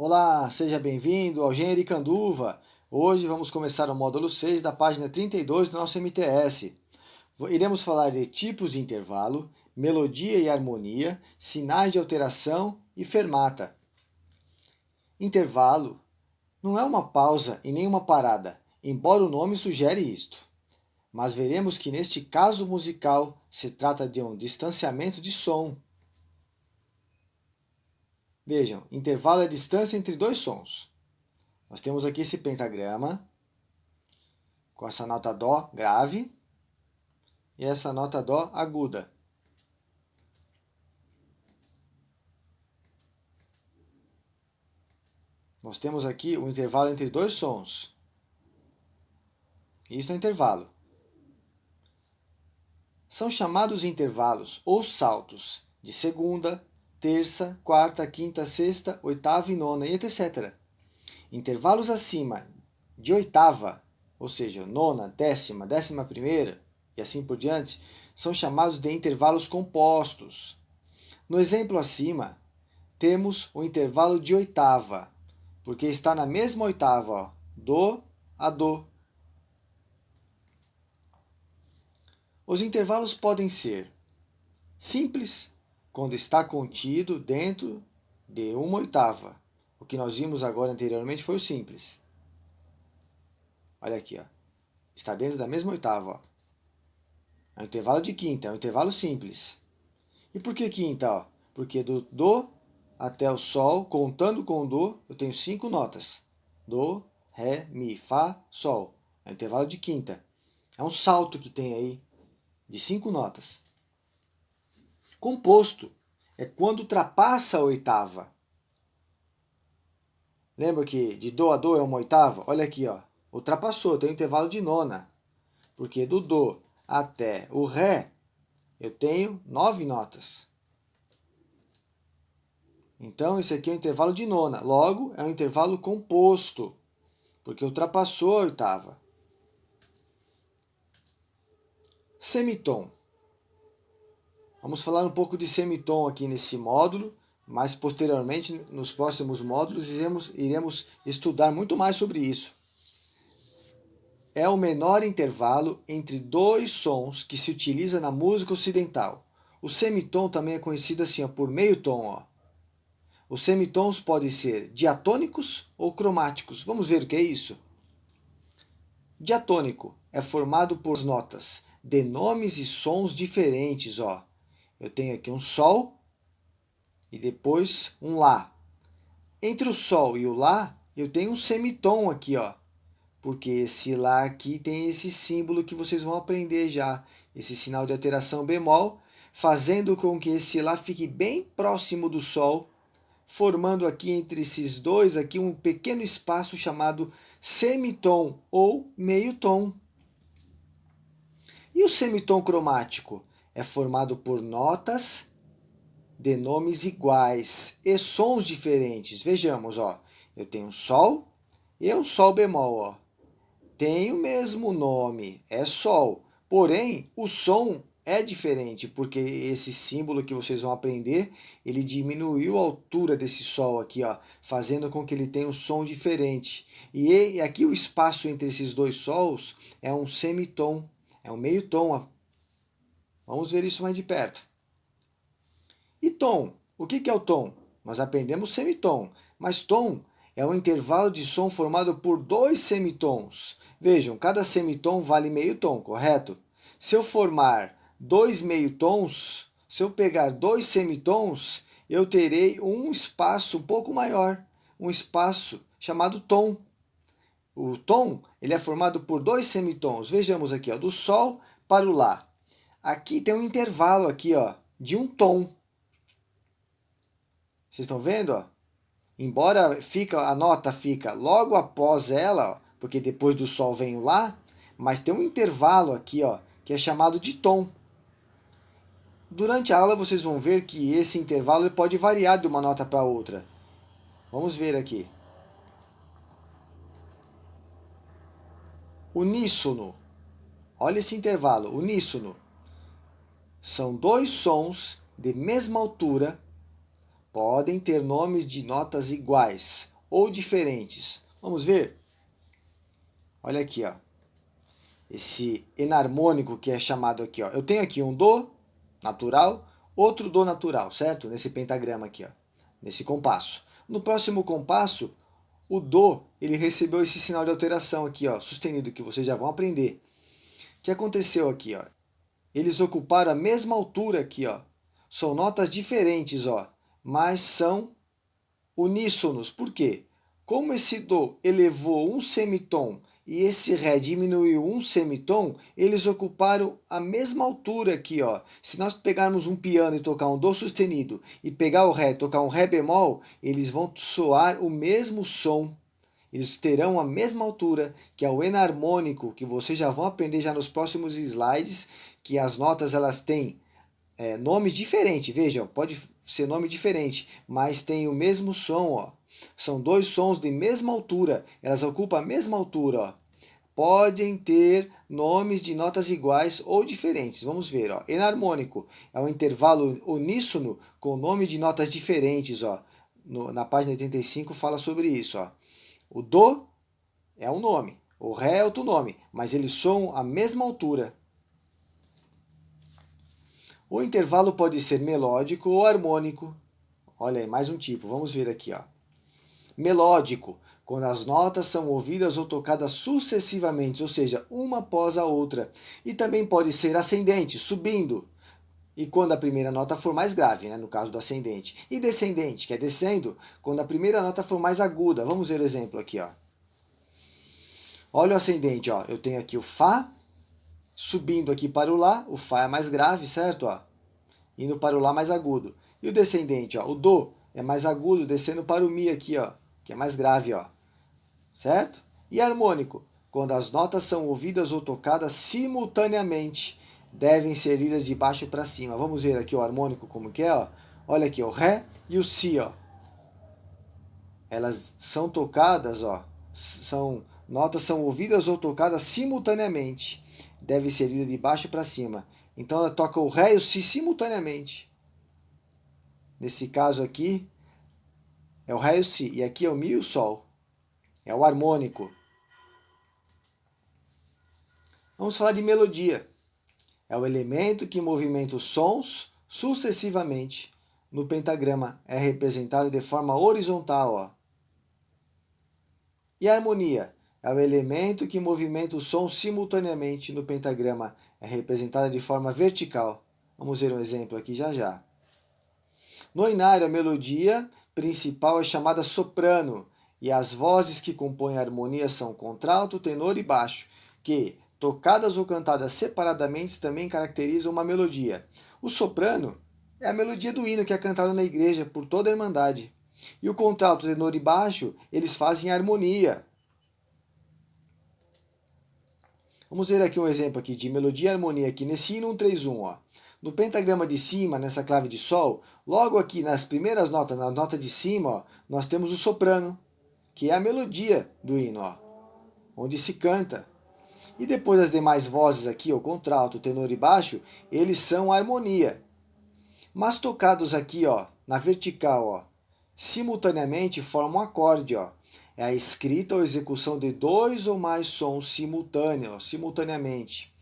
Olá, seja bem-vindo ao Genericanduva. Hoje vamos começar o módulo 6 da página 32 do nosso MTS. Iremos falar de tipos de intervalo, melodia e harmonia, sinais de alteração e fermata. Intervalo não é uma pausa e nem uma parada, embora o nome sugere isto. Mas veremos que neste caso musical se trata de um distanciamento de som. Vejam, intervalo é a distância entre dois sons. Nós temos aqui esse pentagrama, com essa nota Dó grave e essa nota Dó aguda. Nós temos aqui um intervalo entre dois sons. Isso é intervalo. São chamados intervalos ou saltos de segunda, terça, quarta, quinta, sexta, oitava e nona, e etc. Intervalos acima de oitava, ou seja, nona, décima, 11ª e assim por diante, são chamados de intervalos compostos. No exemplo acima, temos o intervalo de oitava, porque está na mesma oitava, ó, Dó a Dó. Os intervalos podem ser simples, quando está contido dentro de uma oitava. O que nós vimos agora anteriormente foi o simples. Olha aqui, ó. Está dentro da mesma oitava. Ó. É um intervalo de quinta, é um intervalo simples. E por que quinta? Ó? Porque do Dó até o Sol, contando com o Dó, eu tenho 5 notas. Dó, Ré, Mi, Fá, Sol. É um intervalo de quinta. É um salto que tem aí de 5 notas. Composto é quando ultrapassa a oitava. Lembra que de Dó a Dó é uma oitava? Olha aqui, ó. Ultrapassou, tem um intervalo de nona. Porque do Dó até o Ré, eu tenho 9 notas. Então, esse aqui é um intervalo de nona. Logo, é um intervalo composto, porque ultrapassou a oitava. Semitom. Vamos falar um pouco de semitom aqui nesse módulo, mas posteriormente, nos próximos módulos, iremos estudar muito mais sobre isso. É o menor intervalo entre dois sons que se utiliza na música ocidental. O semitom também é conhecido assim, ó, por meio tom. Ó. Os semitons podem ser diatônicos ou cromáticos. Vamos ver o que é isso? Diatônico é formado por notas de nomes e sons diferentes. Ó. Eu tenho aqui um Sol e depois um Lá. Entre o Sol e o Lá, eu tenho um semitom aqui, ó, porque esse Lá aqui tem esse símbolo que vocês vão aprender já, esse sinal de alteração bemol, fazendo com que esse Lá fique bem próximo do Sol, formando aqui entre esses dois aqui um pequeno espaço chamado semitom ou meio tom. E o semitom cromático é formado por notas de nomes iguais e sons diferentes. Vejamos, ó, eu tenho Sol e um Sol bemol, ó. Tem o mesmo nome, é Sol, porém o som é diferente, porque esse símbolo que vocês vão aprender, ele diminuiu a altura desse Sol aqui, ó, fazendo com que ele tenha um som diferente. E aqui o espaço entre esses dois Sols é um semitom, é um meio tom. Ó. Vamos ver isso mais de perto. E tom? O que é o tom? Nós aprendemos semitom, mas tom é um intervalo de som formado por dois semitons. Vejam, cada semitom vale meio tom, correto? Se eu formar dois meio tons, se eu pegar dois semitons, eu terei um espaço um pouco maior, um espaço chamado tom. O tom ele é formado por dois semitons. Vejamos aqui, ó, do Sol para o Lá. Aqui tem um intervalo aqui, ó, de um tom. Vocês estão vendo? Ó? Embora a nota fica logo após ela, ó, porque depois do Sol vem o Lá, mas tem um intervalo aqui, ó, que é chamado de tom. Durante a aula vocês vão ver que esse intervalo pode variar de uma nota para outra. Vamos ver aqui. Uníssono. Olha esse intervalo, uníssono. São dois sons de mesma altura podem ter nomes de notas iguais ou diferentes. Vamos ver? Olha aqui, ó. Esse enarmônico que é chamado aqui, ó. Eu tenho aqui um dó natural, outro dó natural, certo? Nesse pentagrama aqui, ó. Nesse compasso. No próximo compasso, o dó, ele recebeu esse sinal de alteração aqui, ó, sustenido, que vocês já vão aprender. O que aconteceu aqui, ó? Eles ocuparam a mesma altura aqui, ó. São notas diferentes, ó, mas são uníssonos. Por quê? Como esse dó elevou um semitom e esse ré diminuiu um semitom, eles ocuparam a mesma altura aqui, ó. Se nós pegarmos um piano e tocar um dó sustenido e pegar o ré, tocar um ré bemol, eles vão soar o mesmo som. Eles terão a mesma altura, que é o enarmônico, que vocês já vão aprender já nos próximos slides, que as notas elas têm nomes diferentes. Vejam, pode ser nome diferente, mas tem o mesmo som, ó. São dois sons de mesma altura, elas ocupam a mesma altura, ó. Podem ter nomes de notas iguais ou diferentes. Vamos ver, ó. Enarmônico é um intervalo uníssono com nome de notas diferentes, ó. Na página 85 fala sobre isso, ó. O dó é um nome, o ré é outro nome, mas eles soam a mesma altura. O intervalo pode ser melódico ou harmônico. Olha aí, mais um tipo, vamos ver aqui, ó. Melódico, quando as notas são ouvidas ou tocadas sucessivamente, ou seja, uma após a outra. E também pode ser ascendente, subindo. E quando a primeira nota for mais grave, né, no caso do ascendente. E descendente, que é descendo, quando a primeira nota for mais aguda. Vamos ver o exemplo aqui, ó. Olha o ascendente, ó. Eu tenho aqui o Fá, subindo aqui para o Lá. O Fá é mais grave, certo? Ó. Indo para o Lá mais agudo. E o descendente, ó. O Dó é mais agudo, descendo para o Mi aqui, ó. Que é mais grave, ó. Certo? E harmônico, quando as notas são ouvidas ou tocadas simultaneamente, devem ser lidas de baixo para cima. Vamos ver aqui o harmônico como que é, ó. Olha aqui, o Ré e o Si, ó. Elas são tocadas, ó. Notas são ouvidas ou tocadas simultaneamente. Deve ser lida de baixo para cima. Então ela toca o Ré e o Si simultaneamente. Nesse caso aqui, é o Ré e o Si. E aqui é o Mi e o Sol. É o harmônico. Vamos falar de melodia. É o elemento que movimenta os sons sucessivamente. No pentagrama é representado de forma horizontal, ó. E a harmonia é o elemento que movimenta os sons simultaneamente. No pentagrama é representada de forma vertical. Vamos ver um exemplo aqui já já. No inário, a melodia principal é chamada soprano, e as vozes que compõem a harmonia são contralto, tenor e baixo, que, tocadas ou cantadas separadamente, também caracterizam uma melodia. O soprano é a melodia do hino que é cantado na igreja por toda a irmandade. E o contralto, tenor e baixo, eles fazem harmonia. Vamos ver aqui um exemplo aqui de melodia e harmonia aqui nesse hino 131, ó. No pentagrama de cima, nessa clave de sol, logo aqui nas primeiras notas, na nota de cima, ó, nós temos o soprano, que é a melodia do hino, ó, onde se canta. E depois as demais vozes aqui, o contralto, tenor e baixo, eles são harmonia. Mas tocados aqui, ó, na vertical, ó, simultaneamente formam um acorde, ó. É a escrita ou execução de dois ou mais sons simultaneamente.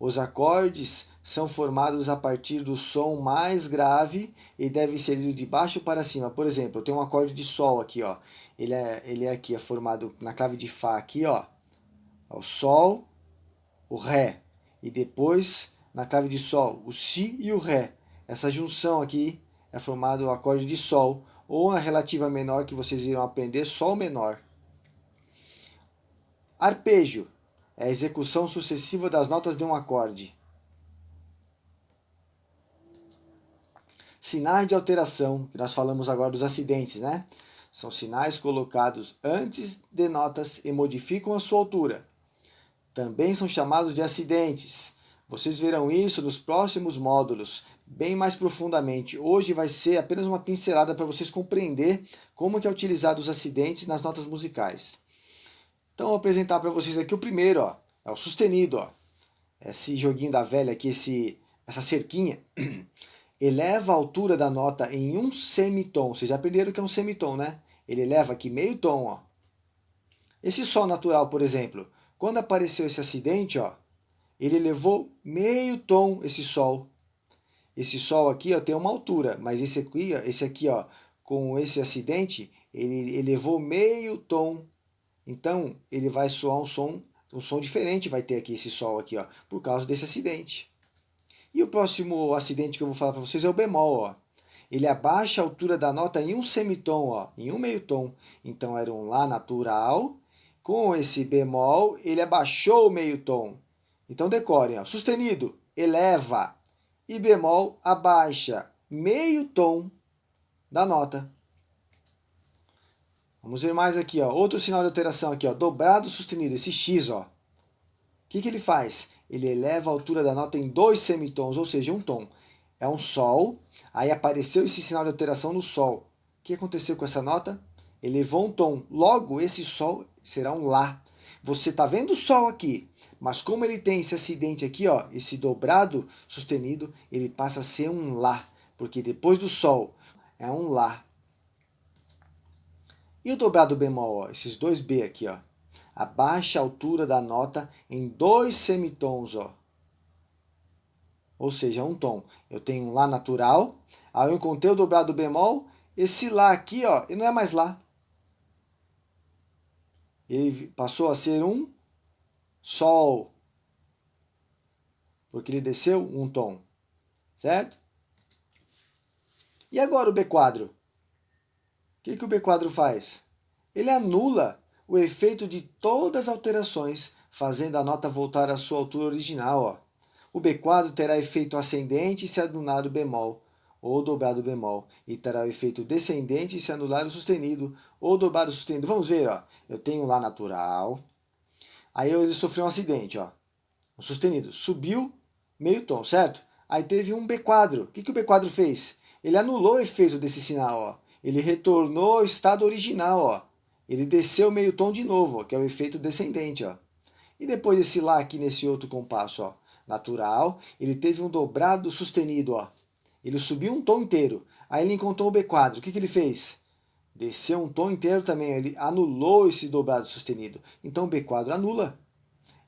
Os acordes são formados a partir do som mais grave e devem ser lidos de baixo para cima. Por exemplo, eu tenho um acorde de sol aqui, ó. Ele é formado na clave de Fá aqui, ó. O Sol, o Ré. E depois, na clave de Sol, o Si e o Ré. Essa junção aqui é formado o acorde de Sol, ou a relativa menor que vocês irão aprender, Sol menor. Arpejo é a execução sucessiva das notas de um acorde. Sinais de alteração, que nós falamos agora dos acidentes, né? São sinais colocados antes de notas e modificam a sua altura. Também são chamados de acidentes. Vocês verão isso nos próximos módulos, bem mais profundamente. Hoje vai ser apenas uma pincelada para vocês compreender como que é utilizado os acidentes nas notas musicais. Então, vou apresentar para vocês aqui o primeiro, ó, é o sustenido, ó. Esse joguinho da velha aqui, essa cerquinha, eleva a altura da nota em um semitom. Vocês já aprenderam o que é um semitom, né? Ele eleva aqui meio tom, ó. Esse Sol natural, por exemplo, quando apareceu esse acidente, ó, ele elevou meio tom esse Sol. Esse Sol aqui, ó, tem uma altura, mas esse aqui, ó, com esse acidente, ele elevou meio tom. Então, ele vai soar um som diferente vai ter aqui esse Sol aqui, ó, por causa desse acidente. E o próximo acidente que eu vou falar para vocês é o bemol, ó. Ele abaixa a altura da nota em um semitom, ó, em um meio tom. Então, era um Lá natural. Com esse bemol, ele abaixou o meio tom. Então, decorem, ó, sustenido, eleva, e bemol abaixa meio tom da nota. Vamos ver mais aqui, ó. Outro sinal de alteração aqui, ó. Dobrado sustenido, esse X, ó. O que ele faz? Ele eleva a altura da nota em 2 semitons, ou seja, um tom. É um Sol, aí apareceu esse sinal de alteração no Sol. O que aconteceu com essa nota? Elevou um tom. Logo, esse Sol será um Lá. Você está vendo o Sol aqui, mas como ele tem esse acidente aqui, ó, esse dobrado sustenido, ele passa a ser um Lá, porque depois do Sol é um Lá. E o dobrado bemol, ó, esses dois B aqui, ó, abaixa a altura da nota em 2 semitons, ó. Ou seja, um tom. Eu tenho um Lá natural, aí eu encontrei o dobrado bemol, esse Lá aqui, ó, ele não é mais Lá. Ele passou a ser um Sol, porque ele desceu um tom, certo? E agora o B quadro? O que o B quadro faz? Ele anula o efeito de todas as alterações, fazendo a nota voltar à sua altura original. Ó. O B quadro terá efeito ascendente se anular o bemol, ou dobrado bemol, e terá o efeito descendente se anular o sustenido, ou dobrado sustenido. Vamos ver, ó. Eu tenho Lá natural, aí ele sofreu um acidente, ó. Um sustenido, subiu meio tom, certo? Aí teve um B quadro. O que o B quadro fez? Ele anulou o efeito desse sinal, ó. Ele retornou ao estado original, ó. Ele desceu meio tom de novo, ó, que é o efeito descendente, ó. E depois desse Lá aqui nesse outro compasso, ó, natural, ele teve um dobrado sustenido, ó. Ele subiu um tom inteiro. Aí ele encontrou o B quadro. O que ele fez? Desceu um tom inteiro também. Ele anulou esse dobrado sustenido. Então o B quadro anula.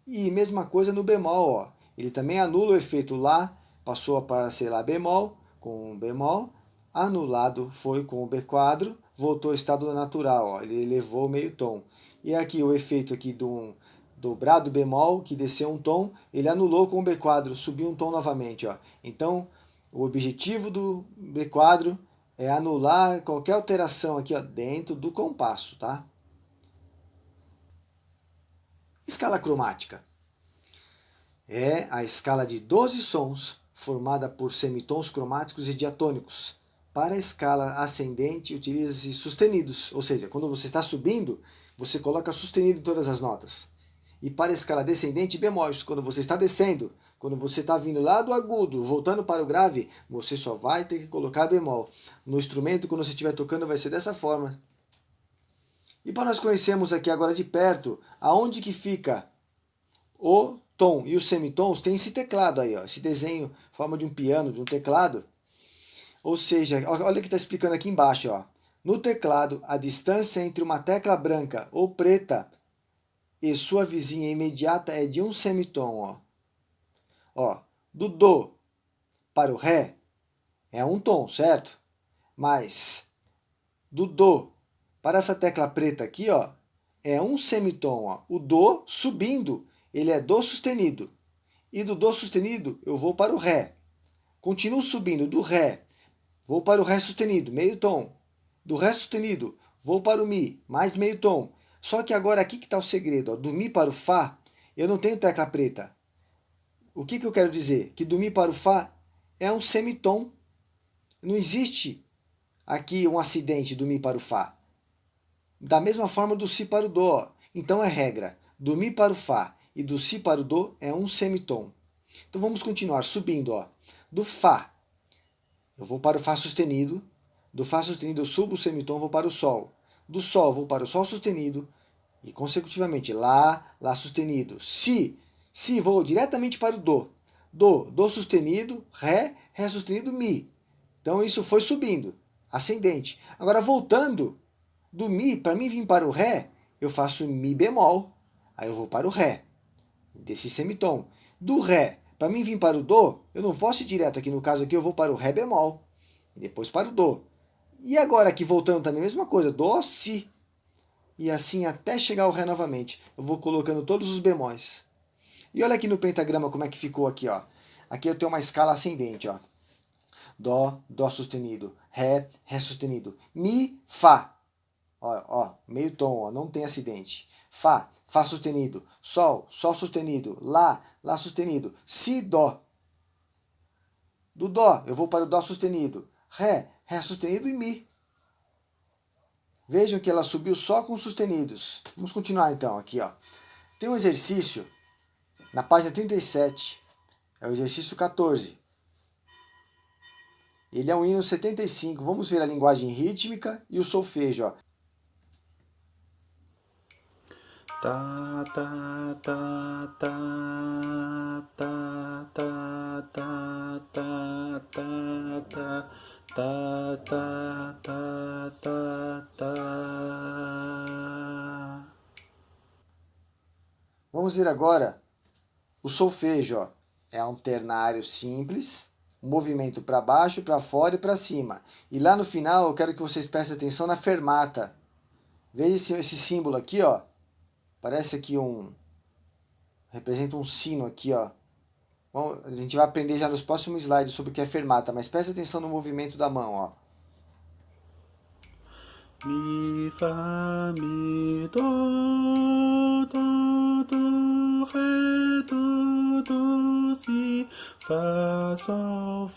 E mesma coisa no bemol, ó. Ele também anula o efeito Lá, passou para ser Lá bemol, com um bemol, anulado foi com o B quadro, voltou ao estado natural, ó. Ele elevou meio tom. E aqui o efeito aqui de um dobrado bemol, que desceu um tom, ele anulou com o B quadro, subiu um tom novamente, ó. Então, o objetivo do B quadro é anular qualquer alteração aqui, ó, dentro do compasso, tá? Escala cromática é a escala de 12 sons formada por semitons cromáticos e diatônicos. Para a escala ascendente, utiliza-se sustenidos, ou seja, quando você está subindo, você coloca sustenido em todas as notas. E para a escala descendente, bemóis, quando você está descendo, quando você está vindo lá do agudo, voltando para o grave, você só vai ter que colocar bemol. No instrumento, quando você estiver tocando, vai ser dessa forma. E para nós conhecermos aqui agora de perto, aonde que fica o tom e os semitons, tem esse teclado aí, ó, esse desenho, forma de um piano, de um teclado. Ou seja, olha o que está explicando aqui embaixo, ó. No teclado, a distância entre uma tecla branca ou preta e sua vizinha imediata é de um semitom, ó. Ó, do do para o ré é um tom, certo? Mas do do para essa tecla preta aqui, ó, é um semitom, ó. O do subindo, ele é do sustenido. E do do sustenido eu vou para o ré. Continuo subindo do ré, vou para o ré sustenido, meio tom. Do ré sustenido, vou para o mi, mais meio tom. Só que agora aqui que está o segredo, ó, do mi para o fá, eu não tenho tecla preta. O que eu quero dizer? Que do mi para o fá é um semitom. Não existe aqui um acidente do mi para o fá. Da mesma forma do si para o dó. Então é regra. Do mi para o fá e do si para o dó é um semitom. Então vamos continuar subindo, ó. Do fá, eu vou para o fá sustenido. Do fá sustenido eu subo o semitom, vou para o sol. Do sol vou para o sol sustenido e consecutivamente lá, lá sustenido. Si vou diretamente para o do. Do sustenido, ré, ré sustenido, mi. Então isso foi subindo, ascendente. Agora voltando do Mi, para mim vir para o Ré, eu faço Mi bemol, aí eu vou para o Ré, desse semitom. Do Ré, para mim vir para o Dó, eu não posso ir direto aqui, no caso aqui eu vou para o Ré bemol, e depois para o Dó. E agora aqui voltando também a mesma coisa, Dó, Si. E assim até chegar ao Ré novamente. Eu vou colocando todos os bemóis. E olha aqui no pentagrama como é que ficou aqui, ó. Aqui eu tenho uma escala ascendente, ó. Dó, Dó sustenido, Ré, Ré sustenido, Mi, Fá. Ó, meio tom, ó, não tem acidente. Fá, Fá sustenido, Sol, Sol sustenido, Lá, Lá sustenido, Si, Dó. Do Dó eu vou para o Dó sustenido, Ré, Ré sustenido e Mi. Vejam que ela subiu só com sustenidos. Vamos continuar então aqui, ó. Tem um exercício na página 37, é o exercício 14. Ele é um hino 75. Vamos ver a linguagem rítmica e o solfejo, ó. Ta ta ta ta ta ta ta ta ta ta ta ta ta ta ta. Vamos ver agora o solfejo, ó. É um ternário simples, um movimento para baixo, para fora e para cima. E lá no final eu quero que vocês prestem atenção na fermata. Veja esse símbolo aqui, ó. Parece aqui representa um sino aqui, ó. Bom, a gente vai aprender já nos próximos slides sobre o que é fermata, mas preste atenção no movimento da mão, ó. Mi, Fá, Mi, Dó, Dó, Dó, Ré, Dó, Dó, Si, Fá, Sol,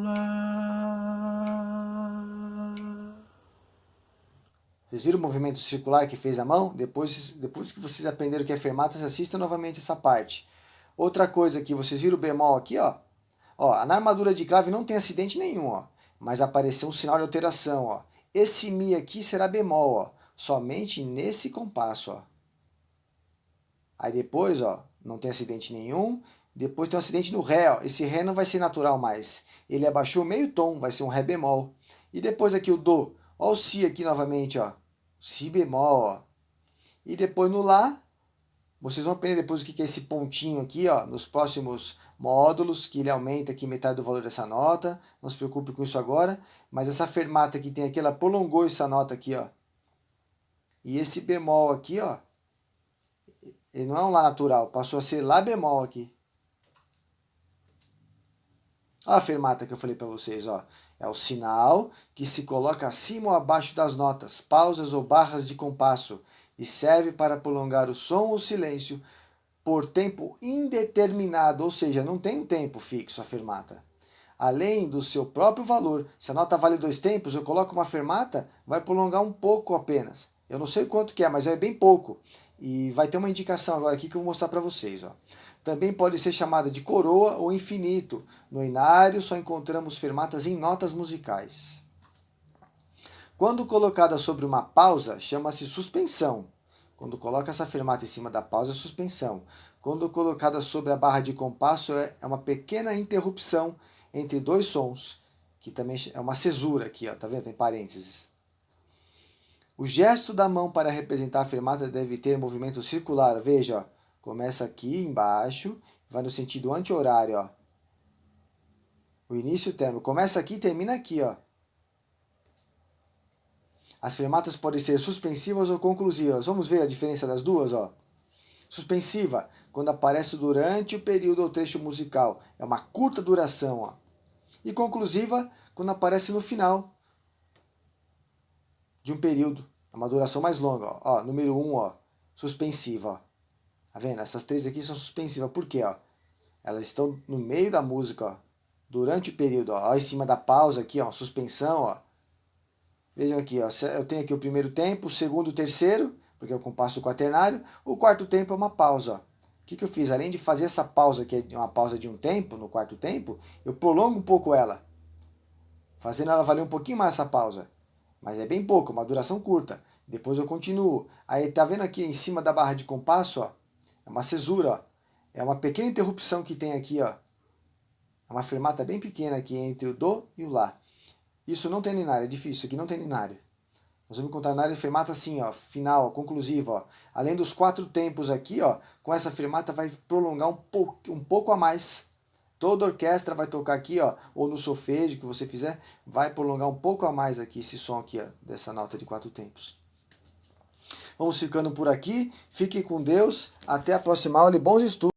Lá. Vocês viram o movimento circular que fez a mão? Depois que vocês aprenderam o que é fermata, assistam novamente essa parte. Outra coisa aqui, vocês viram o bemol aqui, ó? Ó, na armadura de clave não tem acidente nenhum, ó. Mas apareceu um sinal de alteração, ó. Esse Mi aqui será bemol, ó. Somente nesse compasso, ó. Aí depois, ó, não tem acidente nenhum. Depois tem um acidente no Ré, ó. Esse Ré não vai ser natural mais. Ele abaixou meio tom, vai ser um Ré bemol. E depois aqui o Dó. Ó o Si aqui novamente, ó. Si bemol, ó. E depois no Lá, vocês vão aprender depois o que é esse pontinho aqui, ó, nos próximos módulos, que ele aumenta aqui metade do valor dessa nota. Não se preocupe com isso agora. Mas essa fermata que tem aqui, ela prolongou essa nota aqui, ó. E esse bemol aqui, ó, ele não é um Lá natural, passou a ser Lá bemol aqui. Olha a fermata que eu falei para vocês, ó. É o sinal que se coloca acima ou abaixo das notas, pausas ou barras de compasso e serve para prolongar o som ou silêncio por tempo indeterminado, ou seja, não tem um tempo fixo a fermata. Além do seu próprio valor, se a nota vale 2 tempos, eu coloco uma fermata, vai prolongar um pouco apenas. Eu não sei quanto que é, mas é bem pouco. E vai ter uma indicação agora aqui que eu vou mostrar para vocês, ó. Também pode ser chamada de coroa ou infinito. No inário só encontramos fermatas em notas musicais. Quando colocada sobre uma pausa, chama-se suspensão. Quando coloca essa fermata em cima da pausa, é suspensão. Quando colocada sobre a barra de compasso, é uma pequena interrupção entre dois sons, que também é uma cesura aqui, ó, tá vendo? Tem parênteses. O gesto da mão para representar a fermata deve ter movimento circular. Veja, ó, começa aqui embaixo, vai no sentido anti-horário, ó. O início e o término. Começa aqui e termina aqui, ó. As fermatas podem ser suspensivas ou conclusivas. Vamos ver a diferença das duas, ó. Suspensiva, quando aparece durante o período ou trecho musical. É uma curta duração, ó. E conclusiva, quando aparece no final de um período. É uma duração mais longa, ó. Ó, número 1, ó. Suspensiva, ó. Tá vendo? Essas três aqui são suspensivas. Por quê, ó? Elas estão no meio da música, ó. Durante o período, ó. Ó, em cima da pausa aqui, ó. Uma suspensão, ó. Vejam aqui, ó. Eu tenho aqui o primeiro tempo, o segundo, o terceiro, porque é o compasso quaternário. O quarto tempo é uma pausa, ó. O que eu fiz? Além de fazer essa pausa, que é uma pausa de um tempo, no quarto tempo, eu prolongo um pouco ela. Fazendo ela valer um pouquinho mais essa pausa. Mas é bem pouco, uma duração curta. Depois eu continuo. Aí tá vendo aqui em cima da barra de compasso, ó? É uma cesura, ó. É uma pequena interrupção que tem aqui, ó. É uma fermata bem pequena aqui entre o Do e o Lá. Isso não tem ninário, é difícil, isso aqui não tem ninário. Nós vamos encontrar ninário e fermata assim, ó, final, ó, conclusiva. Ó. Além dos 4 tempos aqui, ó, com essa fermata vai prolongar um pouco a mais. Toda a orquestra vai tocar aqui, ó, ou no solfejo que você fizer, vai prolongar um pouco a mais aqui esse som aqui, ó, dessa nota de 4 tempos. Vamos ficando por aqui. Fiquem com Deus. Até a próxima aula e bons estudos.